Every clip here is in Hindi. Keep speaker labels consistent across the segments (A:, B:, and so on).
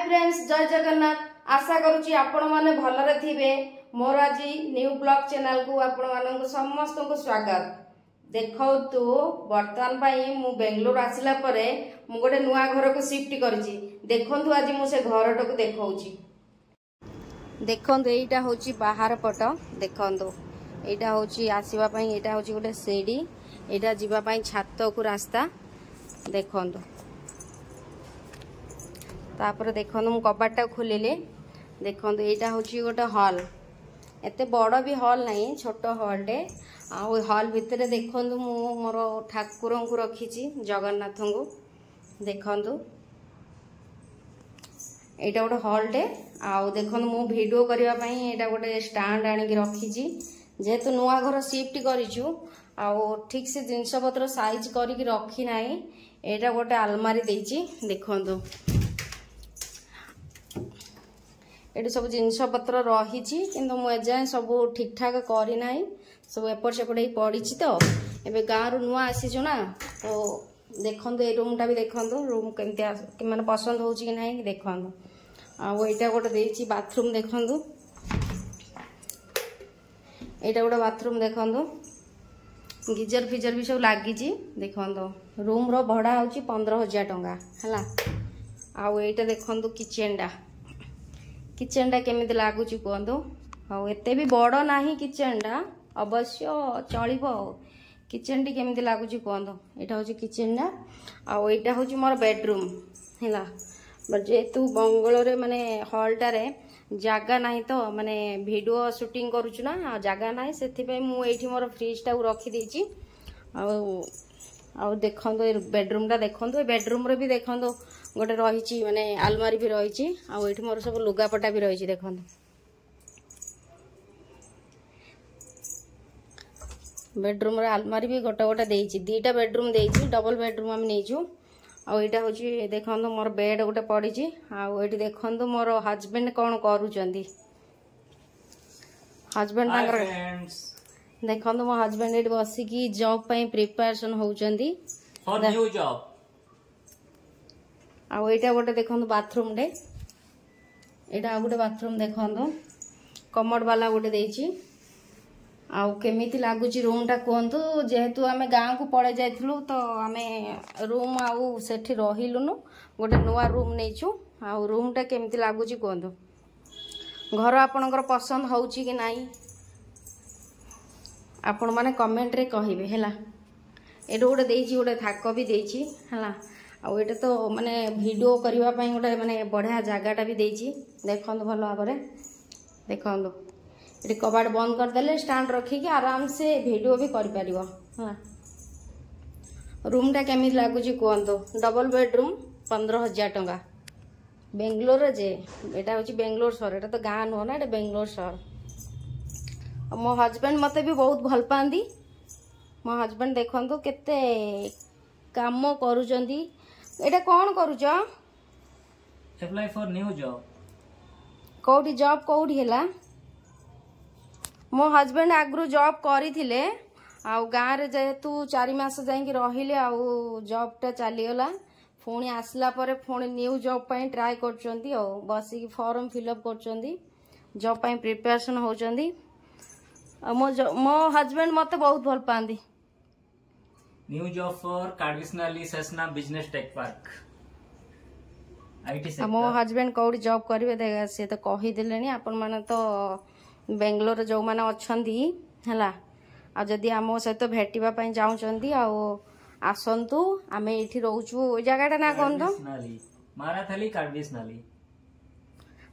A: फ्रेंड्स जय जगन्नाथ। आशा करुच्ची आपण माने भलरे थिबे। मोर आज न्यू ब्लॉग चैनल को आपण मानक समस्त को स्वागत। देखो तू वर्तमान पाई मु बेंगलोर आसिला परे मु गोटे नुआ घर को शिफ्ट करछि। देखंतु आज मु से घरटा को देखौछि। देखंतु एटा होछि बाहर पट। देखंतु एटा होछि आसीबा पई एटा होछि गोटे सीढ़ी। एटा जीवा पई छात को रास्ता। देखंतु तापर देखो मु कबाटा खोलिले। देखो यहाँ हूँ गोटे हॉल। एते बड़ भी हॉल नहीं, छोट हॉलटे। हॉल भितर देखो मु मोर ठाकुर को रखी जगन्नाथ को। देखु यहाँ गोटे हॉलटे। देखो मु वीडियो करने यहाँ गोटे स्टैंड आनिक रखी। जेहेतु नुआ घर शिफ्ट करूँ ठीक से जिनस पत्र साइज करके रखी ना। यहाँ गोटे आलमारी देची। देखो ये सब जिनस पत्र रही किंतु मुझे सब ठीक ठाक करना। सब एपट सेपट ही पड़ी। तो एबे गाँव रु नुआ आसीचु ना, तो देखो ये रूमटा भी देखो रूम केमती माने पसंद हो कि नहीं देखो। आईटा गोटे देची बाथरूम। देखो यहाँ गोटे बाथरूम। देखो गीजर फिजर भी सब लगी। देखो रूम रो भड़ा हूँ 15,000 टंका है। आईटा देखो किचेन टा केमिति लगुच कहतु। एते भी बड़ ना किचेन टा, अवश्य चलो। किचेन टी केमिति लगुच कहतु। यहाँ हूँ किचेन टा। आईटा हूँ मोर बेडरूम है। जेहेतु बंगलोर माने हॉलटारे जगह ना, तो माने वीडियो शूटिंग करुचु ना, जगह ना से मुझे मोर फ्रिज टा रखी। देखो बेडरूम टा। देखो बेडरूम रे भी देखो गोटे रही माने आलमारी भी रही। ये मोर सब लुगापटा भी रही। देखो बेडरूम रे आलमारी भी गोटे गोटे देची। दीटा बेडरूम देची। डबल बेडरूम आम नहींचु। आईटा हूँ देखो मोर बेड गोटे पड़ी। ये देखो मोर हजबैंड कौन करुँच। हजबैंड देखो मो हजबैंड ये बसिकी जॉब पाई प्रिपरेशन होउचंदी फॉर न्यू जॉब। एटा गोटे देखो बाथरूम डे। एटा गोटे बाथरूम देखो कमोड वाला गोटे देची। केमिति लागुची रूम टा कहतु। जेहेतु आमे गाँव को पड़े जाइथिलु, तो आमे रूम आउ सेठी रहिलुनु। गोटे नुआ रूम नहींचु। रूम टा केमिति लागुची कहतु। घर आपनकर पसंद होउची कि नाही आपण माने कमेंट रे कहिबे हैला। एटा गोटे देची, गोटे थाक भी देची हैला। एटा तो माने वीडियो करबा पई गोटे माने बढ़िया जगहटा भी देची। देखंतु भल भाबरे। देखंतु एटी कबाड़ बंद कर देले स्टैंड रखी के आराम से वीडियो भी कर परिबो हैला। रूम टा केमि लागुची कहंतु। डबल बेडरूम 15,000 टंका। बेंगलोर जे एटा होची बेंगलोर शहर। एटा तो गाँ नो ना, एटा बेंगलोर शहर। मो हजबैंड मते भी बहुत भल पांदी। मो हजबैंड देखंतु केते काम करूचंदी। एटा कोन करूच? Apply for new job. कोठी जॉब कोठी हैला? मो हजबैंड आगु जॉब करिथिले। गाँव रे जेहेतु 4 मास जाई रहिले। जॉब टा चली गला। पुणी आसला परे पुणी न्यू जॉब पाई ट्राई करचंदी। बसिकी फॉर्म फिलअप करचंदी। जॉब पाई प्रिपरेशन होचंदी। मो हजबैंड मते बहुत भल पांदी।
B: न्यू जॉब फॉर कार्डिशनली सेसना business tech park IT sector.
A: मो हजबैंड कोडी जॉब करिवे देगा से तो कहि देलेनी। आपण माने तो बेंगलोर जो माने अछंदी हला। जदि आमो सहित भेटिबा पई जाउचंदी आसंतु। आमे एठी रहउचु। जगाटा ना कोन तो
B: माराथली कार्डिशनली।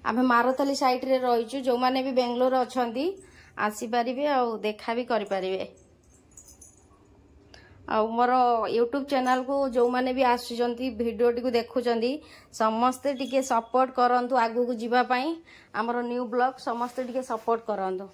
A: आमे माराथली साइट रे रहिचु। जो माने भी बेंगलोर अछंदी आसी पारिबे देखा भी करि पारिबे। मोर यूट्यूब चैनल को जो माने भी आसुचंती वीडियो टी को देखुचंदी समस्ते टिके सपोर्ट करंतु। आगु को जीवा पई हमर न्यू ब्लॉग समस्ते टिके सपोर्ट करंतु।